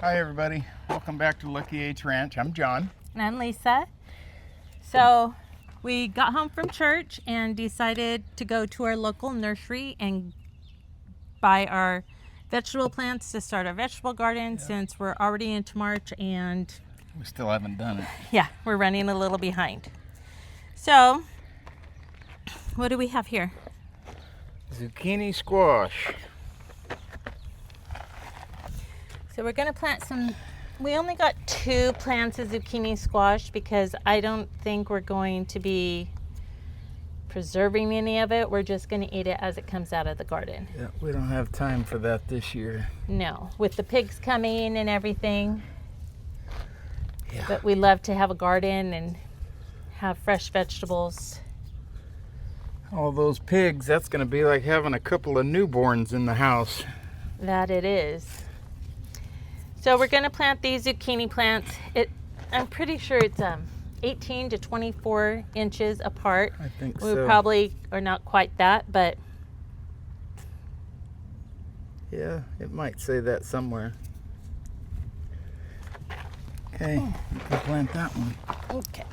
Hi everybody, welcome back to Lucky H Ranch. I'm John. And I'm Lisa. So we got home from church and decided to go to our local nursery and buy our vegetable plants to start our vegetable garden since we're already into March and We still haven't done it. yeah, we're running a little behind. So what do we have here? Zucchini squash. So we're going to plant some. We only got 2 plants of zucchini squash because I don't think we're going to be preserving any of it. We're just going to eat it as it comes out of the garden. Yeah, we don't have time for that this year. No, with the pigs coming and everything. Yeah. But we love to have a garden and have fresh vegetables. All those pigs, that's going to be like having a couple of newborns in the house. That it is. So we're going to plant these zucchini plants. I'm pretty sure it's 18 to 24 inches apart. I think We so. probably are not quite that, but Yeah, it might say that somewhere. Okay, you can plant that one. okay.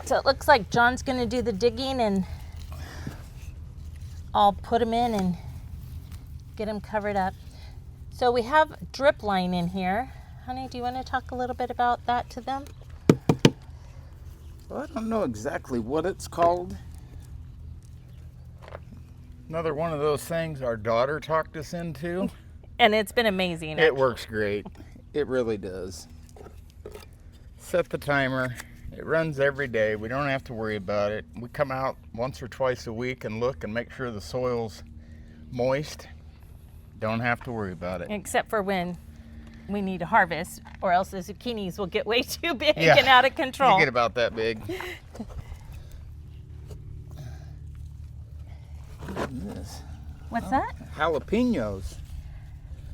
So it looks like John's going to do the digging and I'll put them in and get them covered up. So we have drip line in here. Honey, do you want to talk a little bit about that to them? Well, I don't know exactly what it's called. Another one of those things our daughter talked us into. And it's been amazing. It works great. It really does. Set the timer. It runs every day. We don't have to worry about it. We come out once or twice a week and look and make sure the soil's moist. Don't have to worry about it. Except for when we need to harvest, or else the zucchinis will get way too big Yeah. and out of control. They get about that big. What's that? Jalapeños.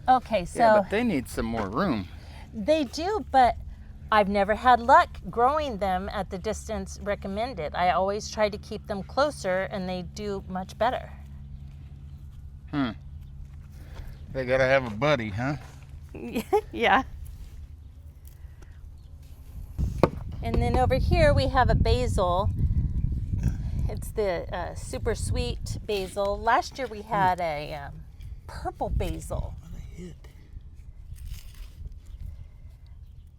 Okay, so Yeah, but they need some more room. they do, but I've never had luck growing them at the distance recommended. I always try to keep them closer, and they do much better. They gotta have a buddy, huh? Yeah. And then over here we have a basil. It's the super sweet basil. Last year we had a purple basil. What a hit.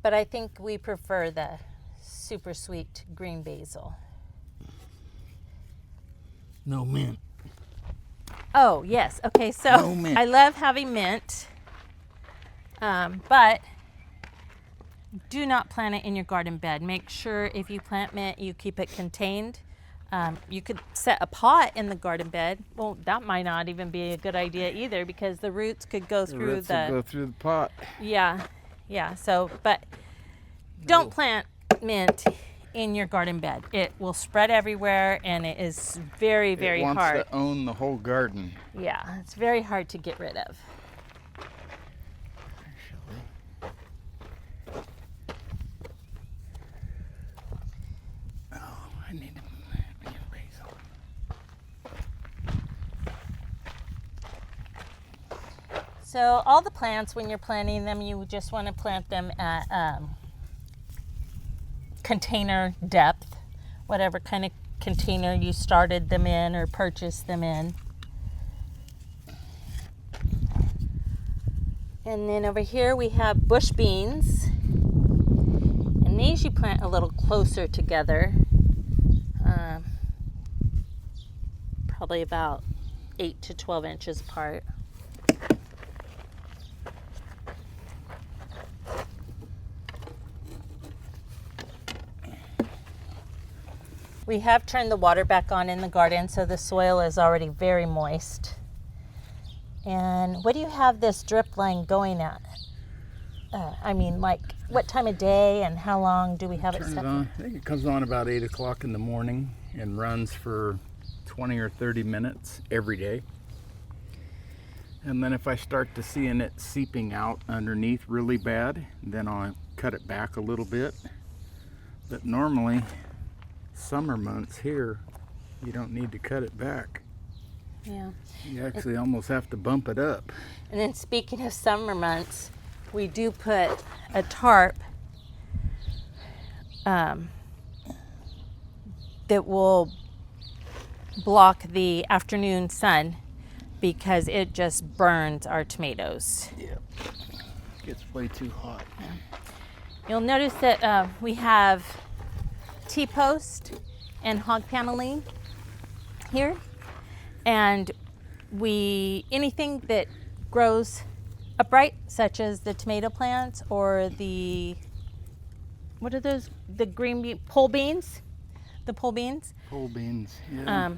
But I think we prefer the super sweet green basil. No mint. Oh, yes. Okay, so No mint. I love having mint, but do not plant it in your garden bed. Make sure if you plant mint, you keep it contained. You could set a pot in the garden bed. Well, that might not even be a good idea either because the roots could go The through roots will go through the pot. Yeah. So, but don't plant mint in your garden bed. It will spread everywhere and it is very, very it wants hard. to own the whole garden. Yeah, it's very hard to get rid of. Oh, I need to plant basil. So all the plants, when you're planting them, you just want to plant them at container depth, whatever kind of container you started them in or purchased them in. And then over here we have bush beans. And these you plant a little closer together. Probably about 8 to 12 inches apart. We have turned the water back on in the garden, so the soil is already very moist. And what do you have this drip line going at? Like what time of day and how long do we have it Turn set it on. I think it comes on about 8 o'clock in the morning and runs for 20 or 30 minutes every day. And then if I start to seeing it seeping out underneath really bad, then I'll cut it back a little bit. But normally, summer months here, you don't need to cut it back. Yeah. You actually almost have to bump it up. And then speaking of summer months, we do put a tarp that will block the afternoon sun because it just burns our tomatoes. Yep. Gets way too hot. You'll notice that we have T-post and hog paneling here, and anything that grows upright, such as the tomato plants or the green pole beans, Pole beans, yeah.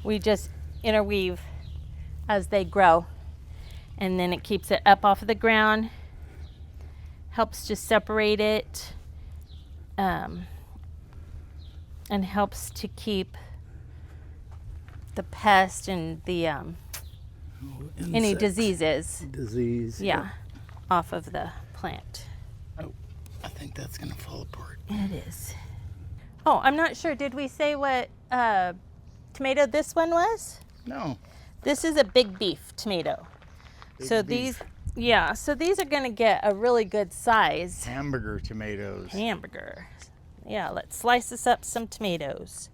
We just interweave as they grow, and then it keeps it up off of the ground, helps to separate it, and helps to keep the pest and the any diseases, yeah, off of the plant. Oh, I think that's gonna fall apart. It is. Oh, I'm not sure. Did we say what tomato this one was? No. This is a big beef tomato. Big beef. These are going to get a really good size. Hamburger tomatoes. Yeah, let's slice this up some tomatoes.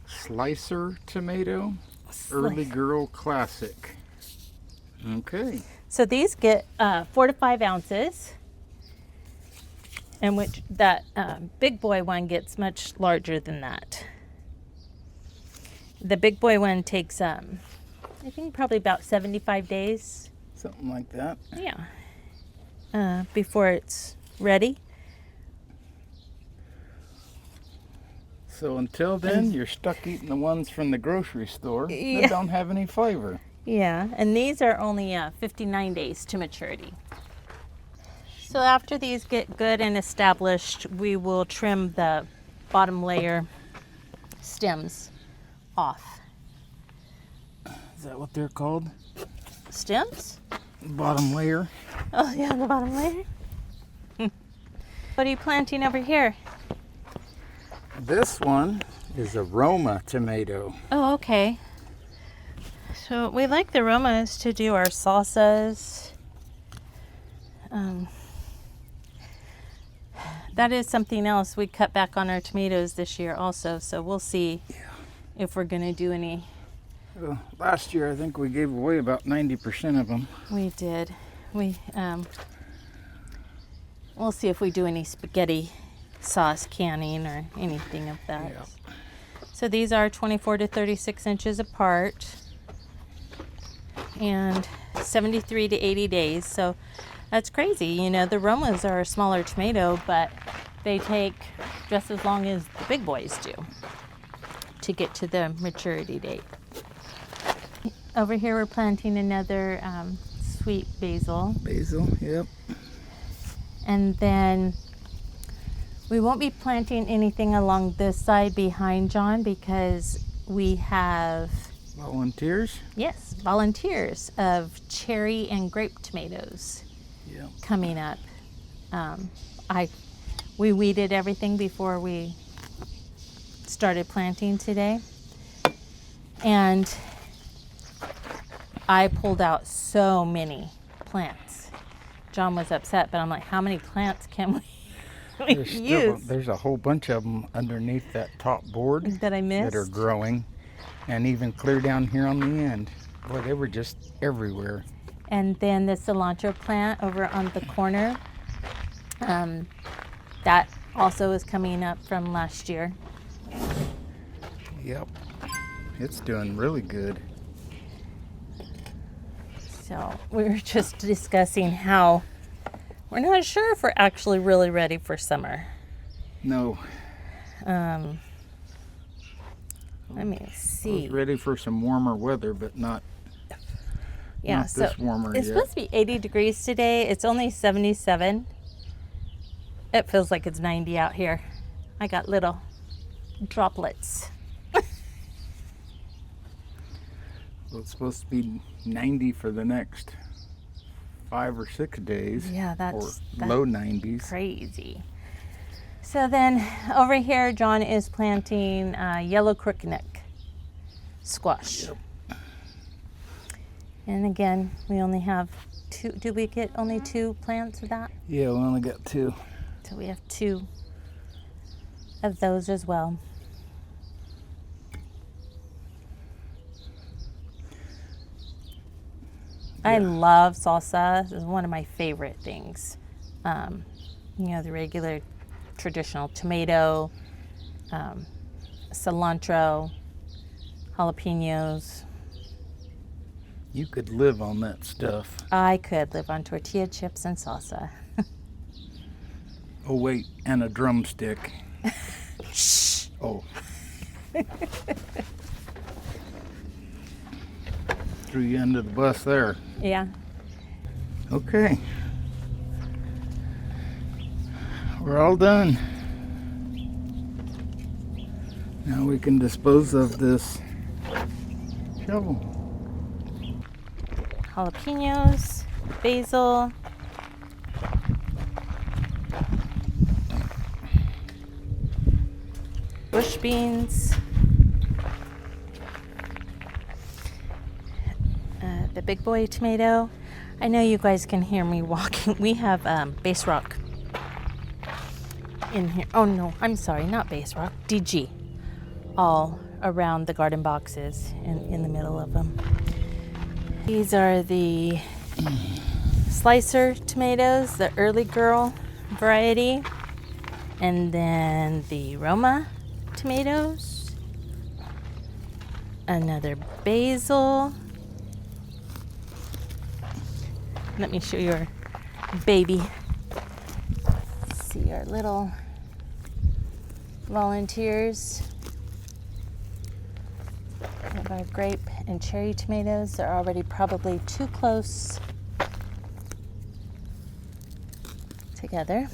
Slicer tomato. Early Girl Classic. Okay. So these get 4 to 5 ounces. And which that big boy one gets much larger than that. The big boy one takes, I think, probably about 75 days. Something like that. Yeah. Before it's ready. So until then, you're stuck eating the ones from the grocery store that don't have any flavor. Yeah, and these are only 59 days to maturity. So after these get good and established, we will trim the bottom layer stems off. Is that what they're called? Stems? Bottom layer. Oh yeah, the bottom layer. What are you planting over here? This one is a Roma tomato. Oh, okay. So we like the Romas to do our salsas. That is something else. We cut back on our tomatoes this year also, so we'll see if we're going to do any. Well, last year I think we gave away about 90% of them. We did. We'll see if we do any spaghetti sauce canning or anything of that. Yeah. So these are 24 to 36 inches apart and 73 to 80 days. So that's crazy. You know, the Romas are a smaller tomato, but they take just as long as the big boys do to get to the maturity date. Over here we're planting another sweet basil. Basil, yep. And then we won't be planting anything along this side behind John because we have volunteers of cherry and grape tomatoes coming up. We weeded everything before we started planting today, and I pulled out so many plants. John was upset, but I'm like, how many plants can we use? There's a whole bunch of them underneath that top board that I missed that are growing, and even clear down here on the end. Boy, they were just everywhere. And then the cilantro plant over on the corner, that also is coming up from last year. Yep, it's doing really good. So we were just discussing how we're not sure if we're actually really ready for summer. No. Let me see. I was ready for some warmer weather, but not this warmer it's yet. supposed to be 80 degrees today. It's only 77. It feels like it's 90 out here. I got little droplets. Well, it's supposed to be 90 for the next 5 or 6 days. Yeah, that's low 90s. Crazy. So then over here, John is planting yellow crookneck. squash. And again, we only have 2. Do we get only 2 plants of that? Yeah, we only got 2. So we have 2 of those as well. I love salsa. This is one of my favorite things. You know, the regular traditional tomato, cilantro, jalapeños. You could live on that stuff. I could live on tortilla chips and salsa. Oh wait, and a drumstick. Shh. Oh. Threw you under the bus there. Yeah. Okay. We're all done. Now we can dispose of this shovel. Jalapeños, basil, bush beans, the big boy tomato. I know you guys can hear me walking. We have base rock in here. Oh no, I'm sorry, not base rock, DG, all around the garden boxes and in the middle of them. These are the slicer tomatoes, the early girl variety, and then the Roma tomatoes, another basil. Let me show you our baby. See our little volunteers. We have our grape and cherry tomatoes. They're already probably too close together.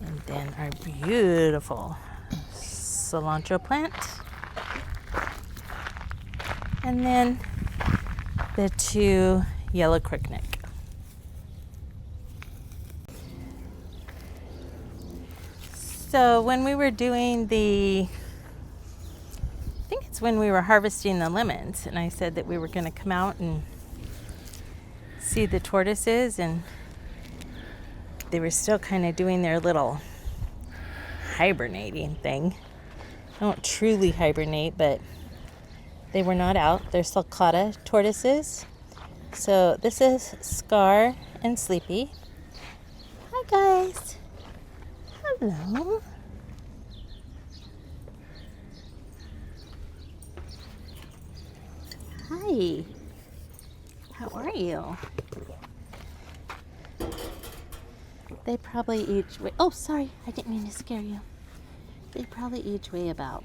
And then our beautiful cilantro plant. And then the 2 yellow crookneck. So when we were doing when we were harvesting the lemons, and I said that we were going to come out and see the tortoises, and they were still kind of doing their little hibernating thing. They don't truly hibernate, but they were not out. They're sulcata tortoises. So this is Scar and Sleepy. Hi guys. Hello. Hi. How are you? They probably each weigh, oh sorry, I didn't mean to scare you. They probably each weigh about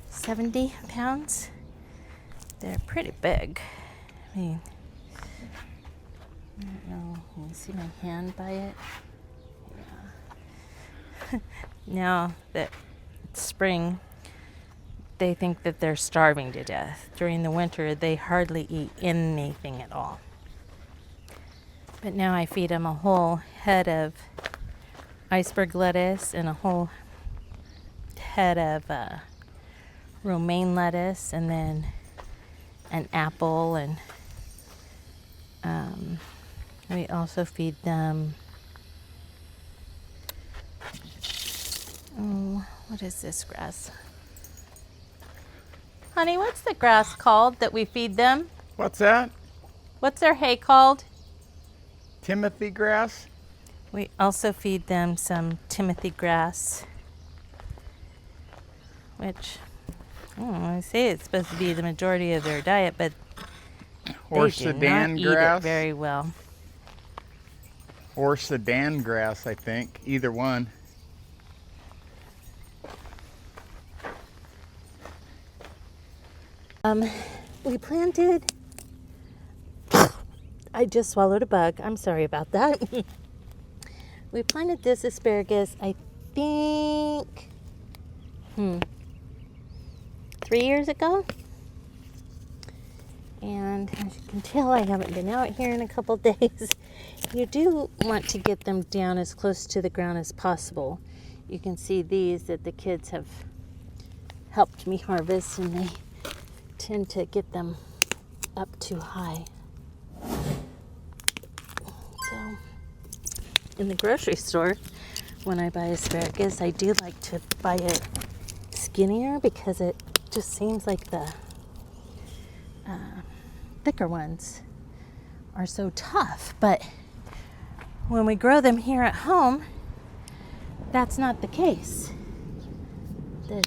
70 pounds. They're pretty big. I mean, I don't know, can you see my hand by it? Yeah. Now that it's spring, they think that they're starving to death. During the winter, they hardly eat anything at all. But now I feed them a whole head of iceberg lettuce and a whole head of romaine lettuce, and then an apple, and we also feed them, what is this grass? Honey, what's the grass called that we feed them? What's that? What's their hay called? Timothy grass? We also feed them some Timothy grass, which I say it's supposed to be the majority of their diet, but Or they do Sudan not grass? eat it very well. Or Sudan grass, I think. Either one. We planted, I just swallowed a bug. I'm sorry about that. We planted this asparagus, I think, 3 years ago. And as you can tell, I haven't been out here in a couple days. You do want to get them down as close to the ground as possible. You can see these that the kids have helped me harvest, and they tend to get them up too high. So in the grocery store, when I buy asparagus, I do like to buy it skinnier because it just seems like the thicker ones are so tough. But when we grow them here at home, that's not the case. The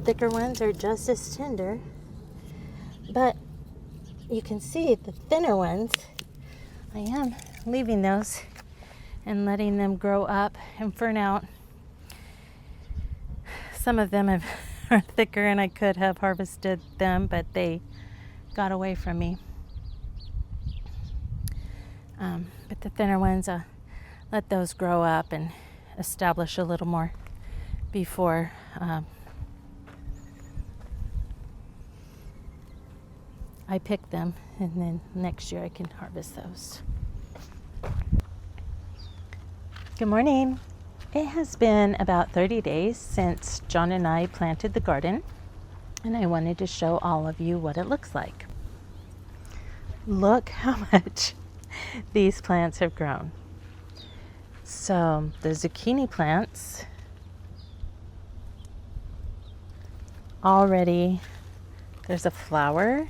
thicker ones are just as tender, but you can see the thinner ones, I am leaving those and letting them grow up and fern out. Some of them are thicker and I could have harvested them, but they got away from me. But the thinner ones, let those grow up and establish a little more before I pick them, and then next year I can harvest those. Good morning. It has been about 30 days since John and I planted the garden, and I wanted to show all of you what it looks like. Look how much these plants have grown. So the zucchini plants already, there's a flower.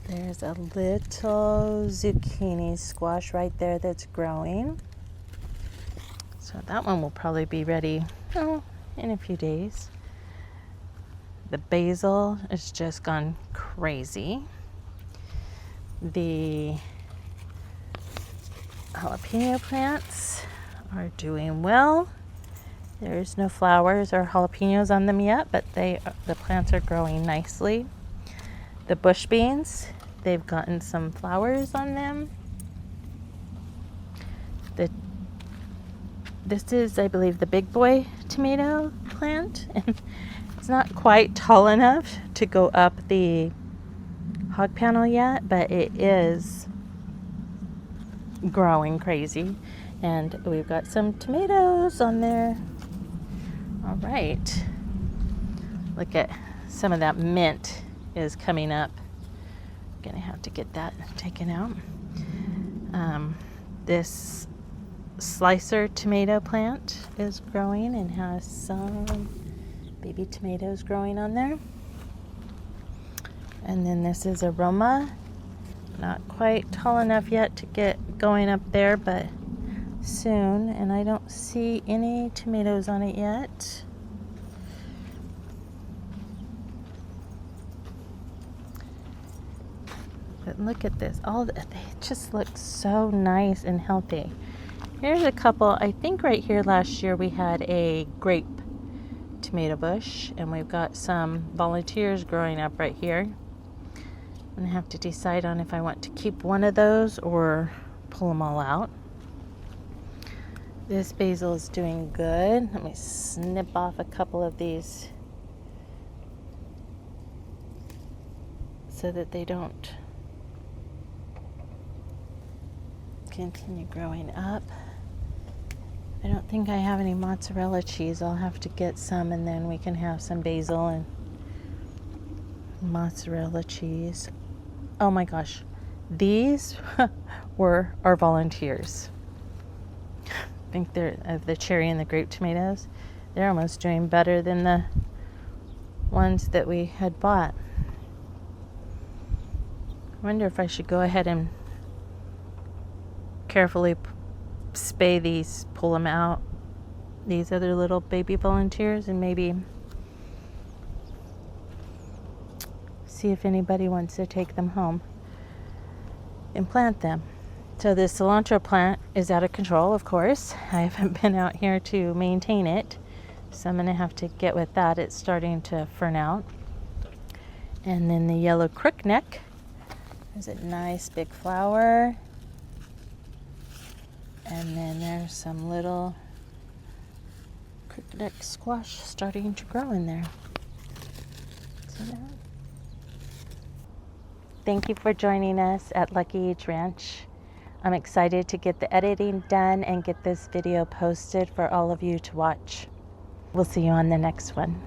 There's a little zucchini squash right there that's growing. So that one will probably be ready in a few days. The basil has just gone crazy. The jalapeno plants are doing well. There's no flowers or jalapenos on them yet, but the plants are growing nicely. The bush beans, they've gotten some flowers on them. This is, I believe, the big boy tomato plant, and it's not quite tall enough to go up the hog panel yet, but it is growing crazy. And we've got some tomatoes on there. All right. Look at some of that mint is coming up. Gonna have to get that taken out. This slicer tomato plant is growing and has some baby tomatoes growing on there. And then this is aroma, not quite tall enough yet to get going up there, but soon. And I don't see any tomatoes on it yet. But look at this, they just look so nice and healthy. Here's a couple. I think right here last year we had a grape tomato bush, and we've got some volunteers growing up right here. I'm gonna have to decide on if I want to keep one of those or pull them all out. This basil is doing good. Let me snip off a couple of these so that they don't continue growing up. I don't think I have any mozzarella cheese. I'll have to get some, and then we can have some basil and mozzarella cheese. Oh my gosh, these were our volunteers. I think they're the cherry and the grape tomatoes. They're almost doing better than the ones that we had bought. I wonder if I should go ahead and carefully spay these, pull them out, these other little baby volunteers, and maybe see if anybody wants to take them home and plant them. So this cilantro plant is out of control, of course. I haven't been out here to maintain it, so I'm gonna have to get with that. It's starting to fern out. And then the yellow crookneck, there's a nice big flower. And then there's some little crookneck squash starting to grow in there. See that? Thank you for joining us at Lucky H Ranch. I'm excited to get the editing done and get this video posted for all of you to watch. We'll see you on the next one.